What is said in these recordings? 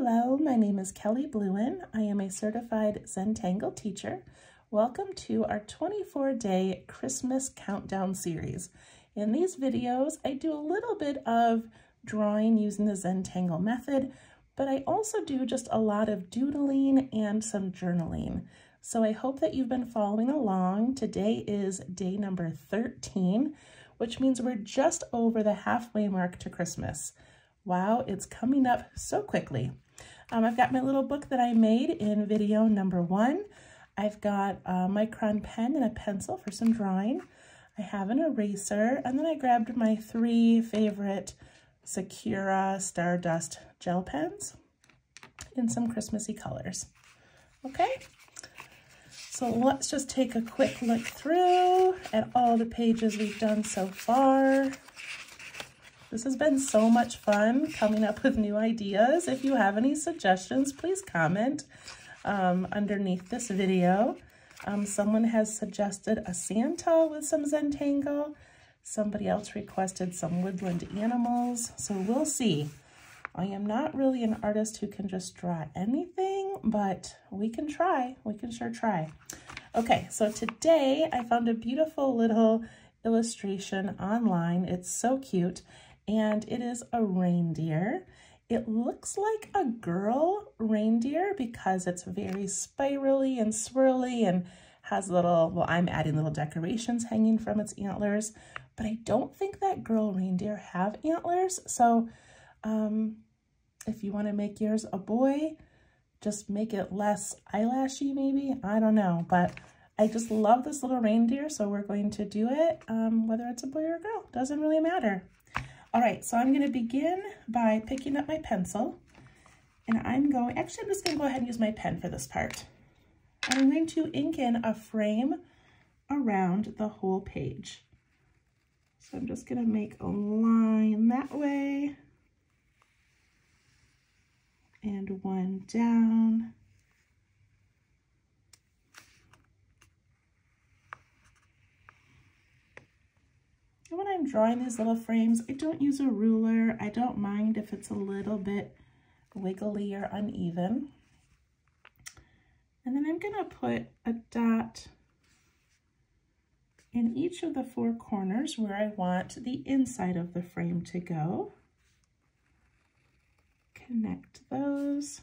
Hello, my name is Kelly Bluen. I am a certified Zen Tangle teacher. Welcome to our 24-day Christmas countdown series. In these videos, I do a little bit of drawing using the Zen Tangle method, but I also do just a lot of doodling and some journaling. So I hope that you've been following along. Today is day number 13, which means we're just over the halfway mark to Christmas. Wow, it's coming up so quickly. I've got my little book that I made in video number 1. I've got a micron pen and a pencil for some drawing. I have an eraser, and then I grabbed my 3 favorite Sakura Stardust gel pens in some Christmassy colors. Okay, so let's just take a quick look through at all the pages we've done so far. This has been so much fun coming up with new ideas. If you have any suggestions, please comment underneath this video. Someone has suggested a Santa with some Zen Tangle. Somebody else requested some woodland animals. So we'll see. I am not really an artist who can just draw anything, but we can try. We can sure try. Okay, so today I found a beautiful little illustration online. It's so cute. And it is a reindeer. It looks like a girl reindeer because it's very spirally and swirly and has little, well, I'm adding little decorations hanging from its antlers, but I don't think that girl reindeer have antlers. So if you want to make yours a boy, just make it less eyelashy maybe. I don't know, but I just love this little reindeer, so we're going to do it. Whether it's a boy or a girl, doesn't really matter. All right, so I'm going to begin by picking up my pencil, and I'm just going to go ahead and use my pen for this part. And I'm going to ink in a frame around the whole page. So I'm just going to make a line that way, and one down. And when I'm drawing these little frames, I don't use a ruler. I don't mind if it's a little bit wiggly or uneven. And then I'm going to put a dot in each of the 4 corners where I want the inside of the frame to go. Connect those.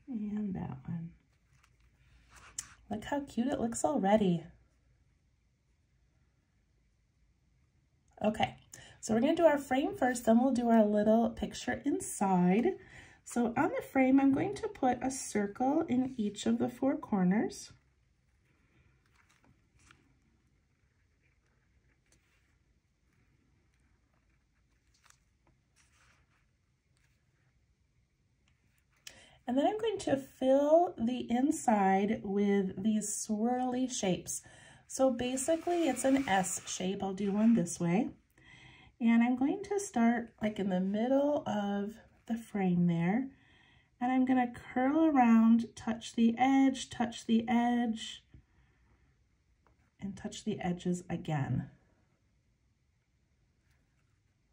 And that one. Look how cute it looks already. Okay, so we're going to do our frame first, then we'll do our little picture inside. So on the frame, I'm going to put a circle in each of the 4 corners. And then I'm going to fill the inside with these swirly shapes. So basically it's an S shape. I'll do one this way. And I'm going to start like in the middle of the frame there. And I'm going to curl around, touch the edge, and touch the edges again.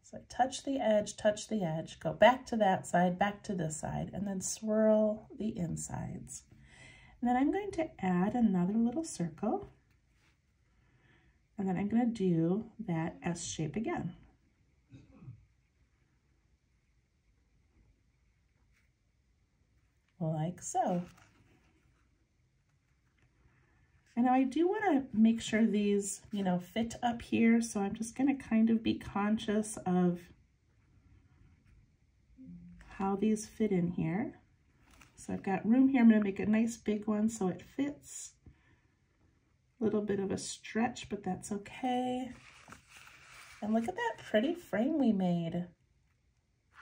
So I touch the edge, go back to that side, back to this side, and then swirl the insides. And then I'm going to add another little circle, and then I'm going to do that S shape again. Like so. And now I do want to make sure these, fit up here, so I'm just going to kind of be conscious of how these fit in here. So I've got room here. I'm going to make a nice big one so it fits. A little bit of a stretch, but that's okay. And look at that pretty frame we made.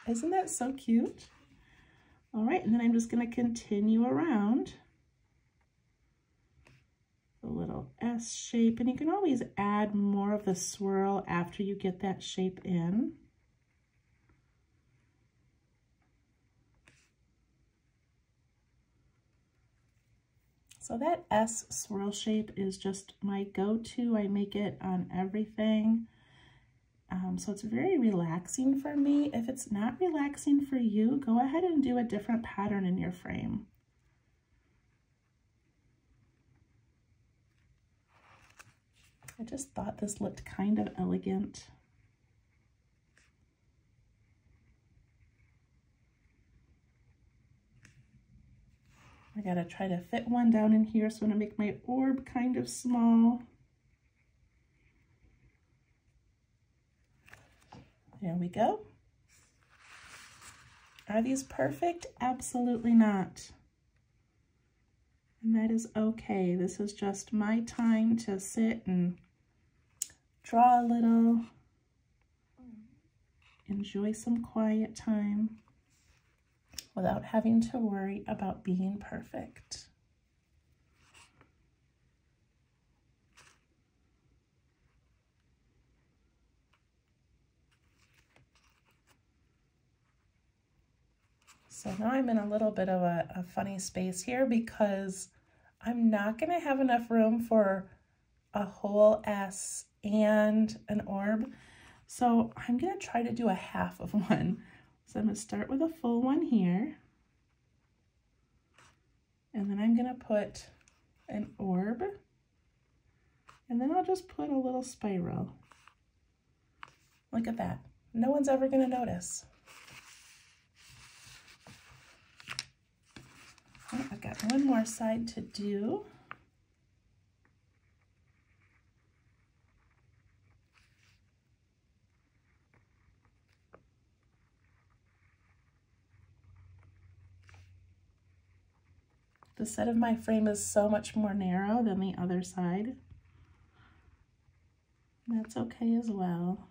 Isn't that so cute? All right, and then I'm just going to continue around the little S shape, and you can always add more of the swirl after you get that shape in. So that S swirl shape is just my go-to. I make it on everything. So it's very relaxing for me. If it's not relaxing for you, go ahead and do a different pattern in your frame. I just thought this looked kind of elegant. I gotta try to fit one down in here, so I'm gonna make my orb kind of small. There we go. Are these perfect? Absolutely not. And that is okay. This is just my time to sit and draw a little, enjoy some quiet time without having to worry about being perfect. So now I'm in a little bit of a funny space here because I'm not going to have enough room for a whole S and an orb. So I'm going to try to do a half of one. So I'm going to start with a full one here. And then I'm going to put an orb. And then I'll just put a little spiral. Look at that. No one's ever going to notice. Oh, I've got one more side to do. The side of my frame is so much more narrow than the other side. That's okay as well.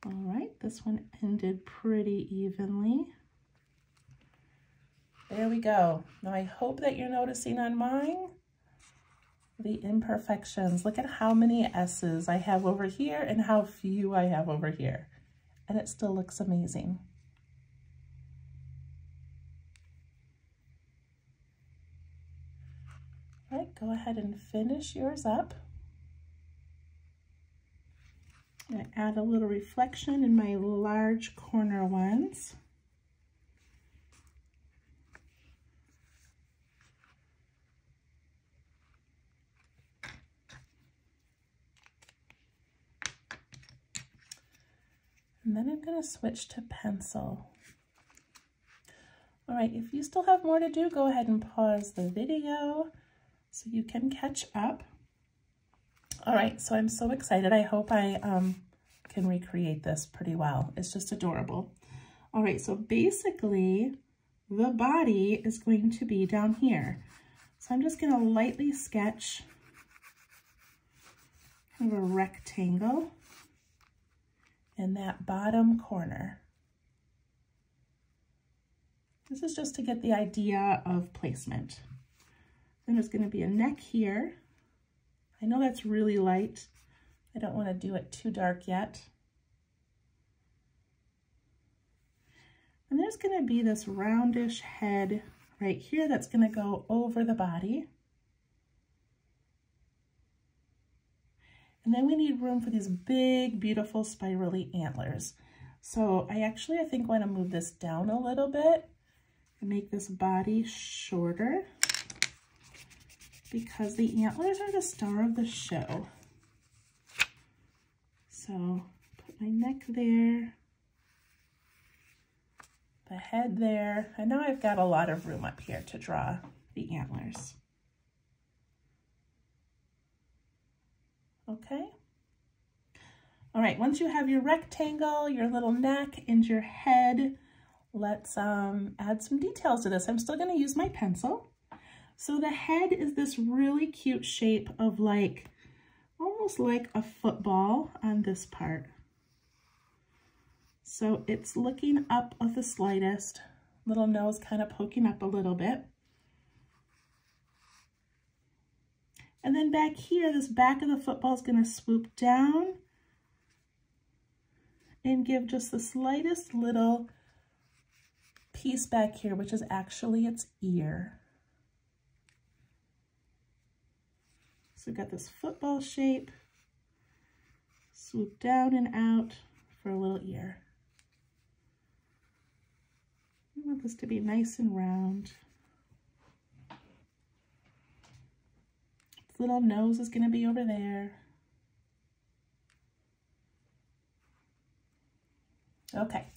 All right, this one ended pretty evenly. There we go. Now I hope that you're noticing on mine the imperfections. Look at how many S's I have over here and how few I have over here. And it still looks amazing. All right, go ahead and finish yours up. I add a little reflection in my large corner ones. And then I'm going to switch to pencil. All right, if you still have more to do, go ahead and pause the video so you can catch up. All right, so I'm so excited. I hope I can recreate this pretty well. It's just adorable. All right, so basically the body is going to be down here. So I'm just going to lightly sketch kind of a rectangle in that bottom corner. This is just to get the idea of placement. Then there's going to be a neck here. I know that's really light. I don't want to do it too dark yet. And there's going to be this roundish head right here that's going to go over the body. And then we need room for these big, beautiful spirally antlers. So I think want to move this down a little bit and make this body shorter because the antlers are the star of the show. So put my neck there, the head there, and now I've got a lot of room up here to draw the antlers. Okay. All right, once you have your rectangle, your little neck, and your head, let's add some details to this. I'm still going to use my pencil. So the head is this really cute shape of like, almost like a football on this part. So it's looking up of the slightest, Little nose kind of poking up a little bit. And then back here, this back of the football is going to swoop down and give just the slightest little piece back here, which is actually its ear. So we've got this football shape, swoop down and out for a little ear. I want this to be nice and round. Its little nose is going to be over there. Okay,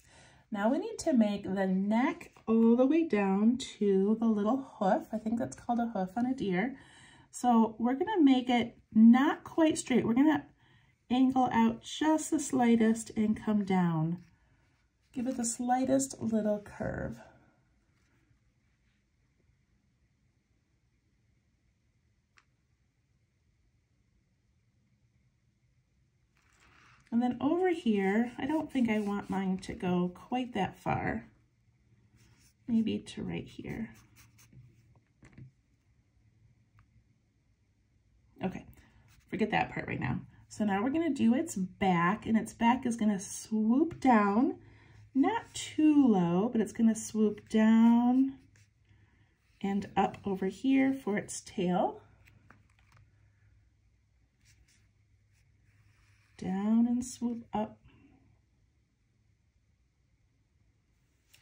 now we need to make the neck all the way down to the little hoof. I think that's called a hoof on a deer. So we're going to make it not quite straight. We're going to angle out just the slightest and come down. Give it the slightest little curve. And then over here, I don't think I want mine to go quite that far. Maybe to right here. Okay, forget that part right now. So now we're going to do its back, and its back is going to swoop down, not too low, but it's going to swoop down and up over here for its tail. Down and swoop up.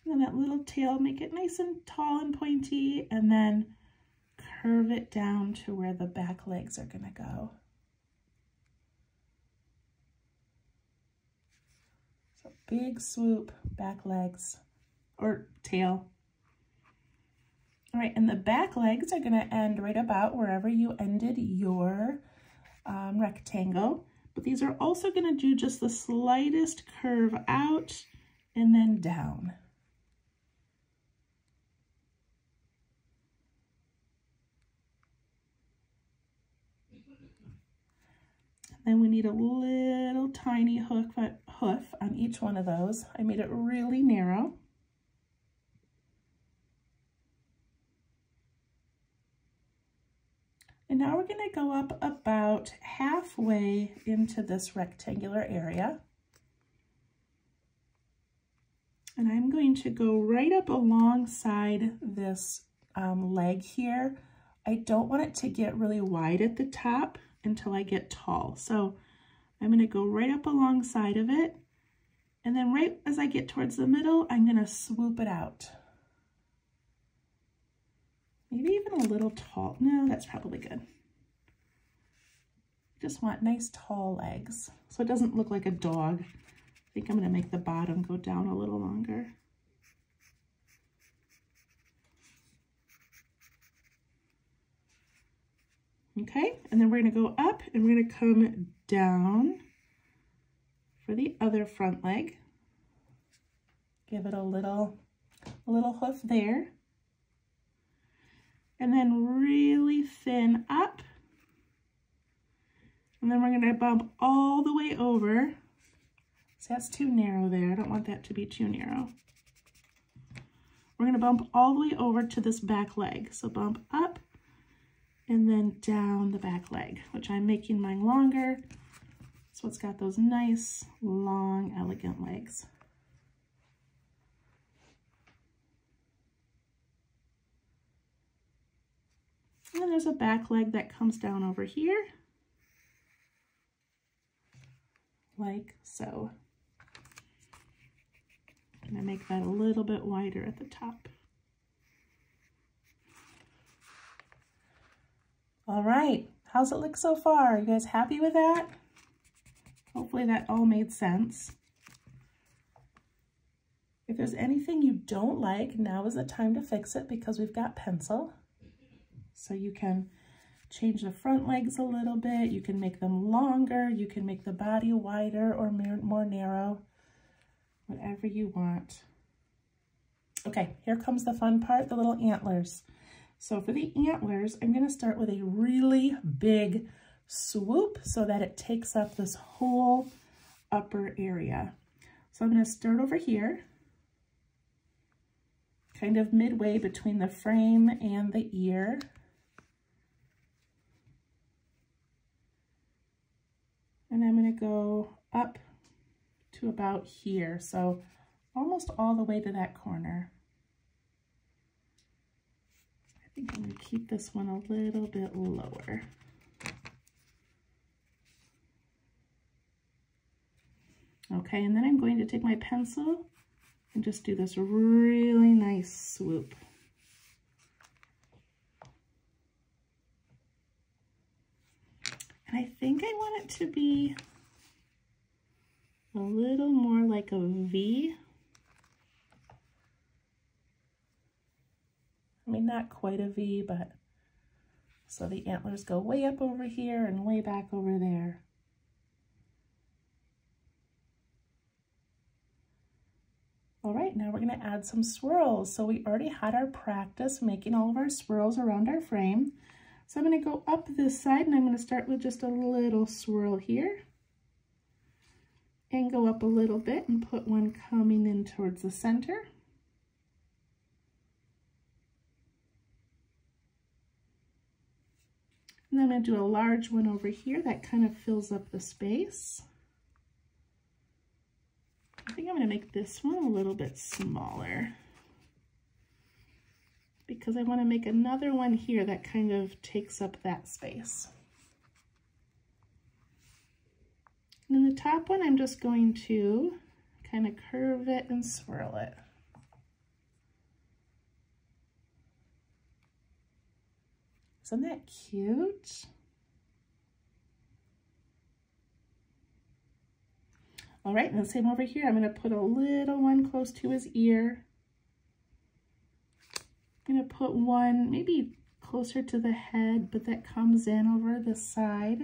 And then that little tail, make it nice and tall and pointy, and then curve it down to where the back legs are going to go. So big swoop, back legs, or tail. All right, and the back legs are going to end right about wherever you ended your rectangle. But these are also going to do just the slightest curve out and then down. Then we need a little tiny hoof on each one of those. I made it really narrow. And now we're going to go up about halfway into this rectangular area. And I'm going to go right up alongside this leg here. I don't want it to get really wide at the top until I get tall. So I'm going to go right up alongside of it. And then right as I get towards the middle, I'm going to swoop it out. Maybe even a little tall. No, that's probably good. Just want nice tall legs so it doesn't look like a dog. I think I'm going to make the bottom go down a little longer. Okay, and then we're going to go up and we're going to come down for the other front leg. Give it a little hoof there. And then really thin up. And then we're going to bump all the way over. So that's too narrow there. I don't want that to be too narrow. We're going to bump all the way over to this back leg. So bump up and then down the back leg, which I'm making mine longer. So it's got those nice, long, elegant legs. And then there's a back leg that comes down over here, like so. I'm going to make that a little bit wider at the top. All right, how's it look so far? Are you guys happy with that? Hopefully that all made sense. If there's anything you don't like, now is the time to fix it because we've got pencil. So you can change the front legs a little bit, you can make them longer, you can make the body wider or more narrow, whatever you want. Okay, here comes the fun part, the little antlers. So for the antlers, I'm going to start with a really big swoop so that it takes up this whole upper area. So I'm going to start over here. kind of midway between the frame and the ear. And I'm going to go up to about here, so almost all the way to that corner. I think I'm going to keep this one a little bit lower. Okay, and then I'm going to take my pencil and just do this really nice swoop. And I think I want it to be a little more like a V. I mean, not quite a V, but so the antlers go way up over here and way back over there. All right, now we're going to add some swirls. So we already had our practice making all of our swirls around our frame. So I'm going to go up this side and I'm going to start with just a little swirl here. And go up a little bit and put one coming in towards the center. And then I'm going to do a large one over here that kind of fills up the space. I think I'm going to make this one a little bit smaller because I want to make another one here that kind of takes up that space. And then the top one, I'm just going to kind of curve it and swirl it. Isn't that cute? All right, and the same over here. I'm going to put a little one close to his ear. I'm going to put one maybe closer to the head, but that comes in over the side.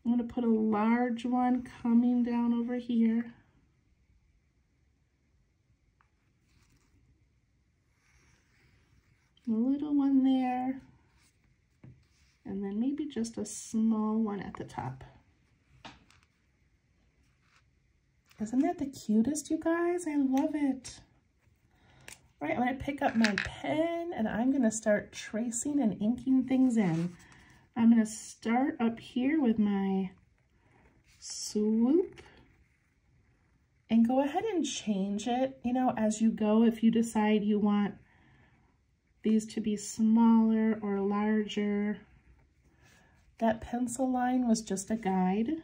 I'm going to put a large one coming down over here. A little one there. And then maybe just a small one at the top. Isn't that the cutest, you guys? I love it. All right, I'm going to pick up my pen and I'm going to start tracing and inking things in. I'm going to start up here with my swoop and go ahead and change it, you know, as you go. If you decide you want these to be smaller or larger. That pencil line was just a guide.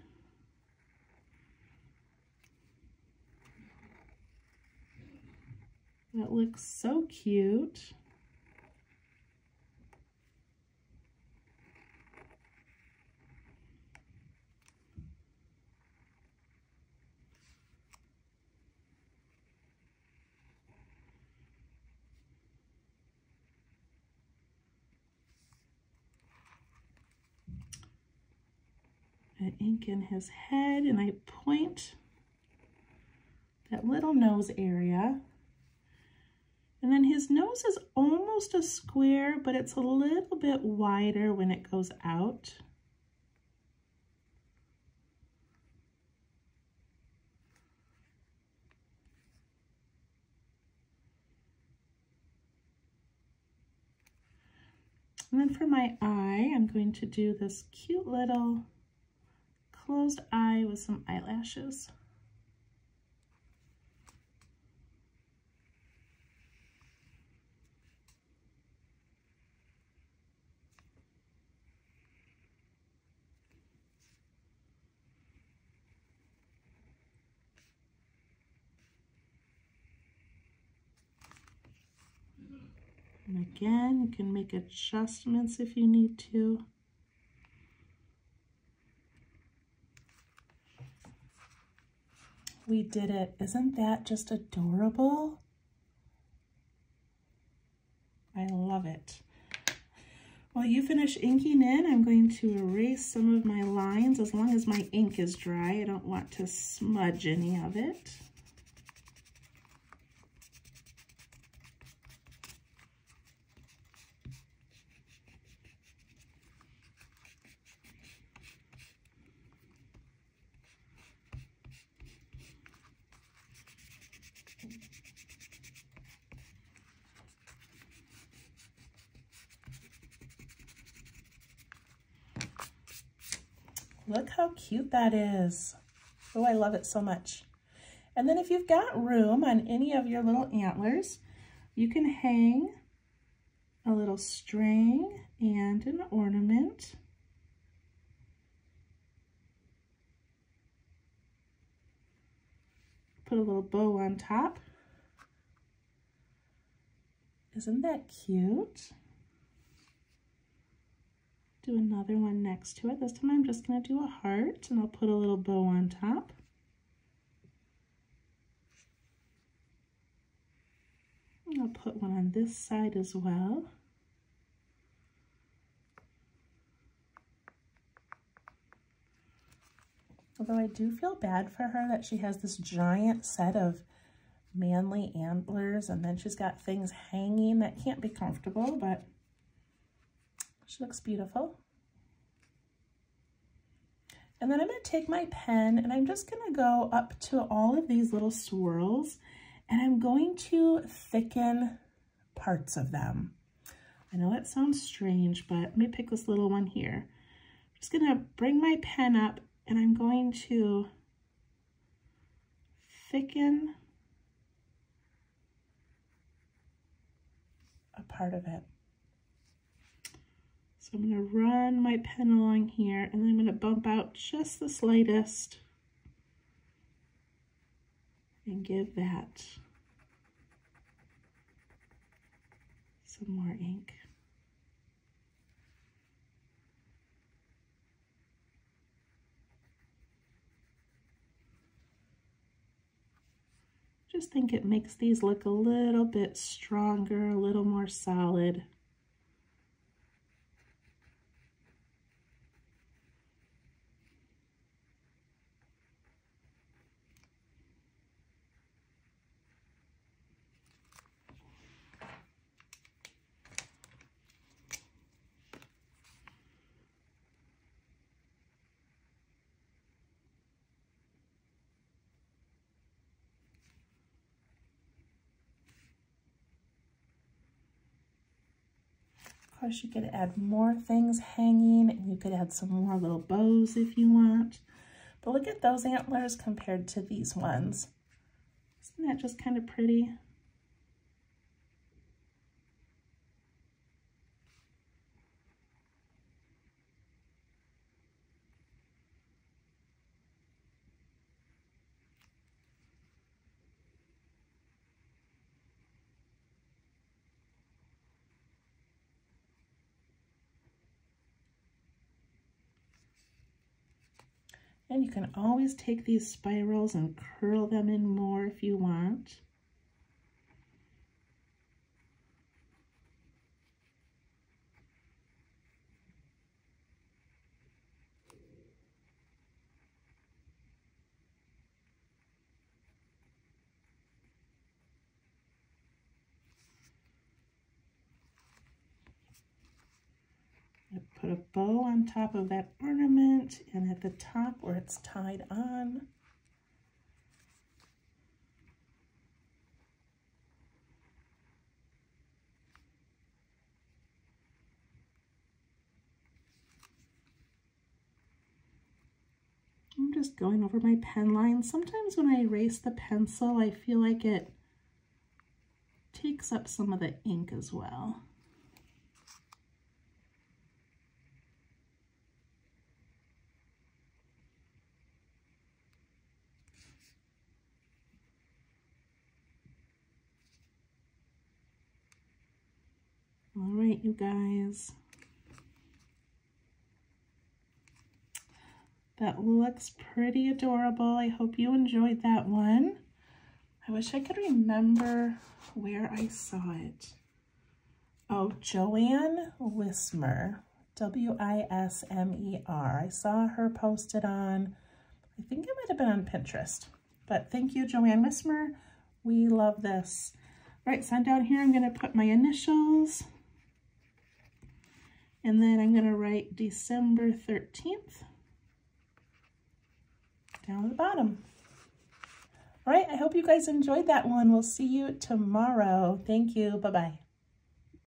That looks so cute. I ink in his head and I point that little nose area. And then his nose is almost a square, but it's a little bit wider when it goes out. And then for my eye, I'm going to do this cute little closed eye with some eyelashes. And again, you can make adjustments if you need to. We did it. Isn't that just adorable? I love it. While you finish inking in, I'm going to erase some of my lines as long as my ink is dry. I don't want to smudge any of it. Look how cute that is. Oh, I love it so much. And then if you've got room on any of your little antlers, you can hang a little string and an ornament. Put a little bow on top. Isn't that cute? Do another one next to it. This time I'm just going to do a heart, and I'll put a little bow on top. And I'll put one on this side as well. Although I do feel bad for her that she has this giant set of manly antlers, and then she's got things hanging that can't be comfortable, but she looks beautiful. And then I'm going to take my pen and I'm just going to go up to all of these little swirls, and I'm going to thicken parts of them. I know that sounds strange, but let me pick this little one here. I'm just going to bring my pen up and I'm going to thicken a part of it. So I'm going to run my pen along here, and then I'm going to bump out just the slightest and give that some more ink. Just think it makes these look a little bit stronger, a little more solid. Of course, you could add more things hanging, and you could add some more little bows if you want. But look at those antlers compared to these ones. Isn't that just kind of pretty? And you can always take these spirals and curl them in more if you want. I put a bow on top of that ornament, and at the top where it's tied on, I'm just going over my pen line. Sometimes when I erase the pencil, I feel like it takes up some of the ink as well. All right, you guys. That looks pretty adorable. I hope you enjoyed that one. I wish I could remember where I saw it. Oh, Joanne Wismer, W-I-S-M-E-R. I saw her posted on, I think it might have been on Pinterest. But thank you, Joanne Wismer. We love this. All right, so I'm down here, I'm going to put my initials. And then I'm going to write December 13th down at the bottom. All right, I hope you guys enjoyed that one. We'll see you tomorrow. Thank you. Bye-bye.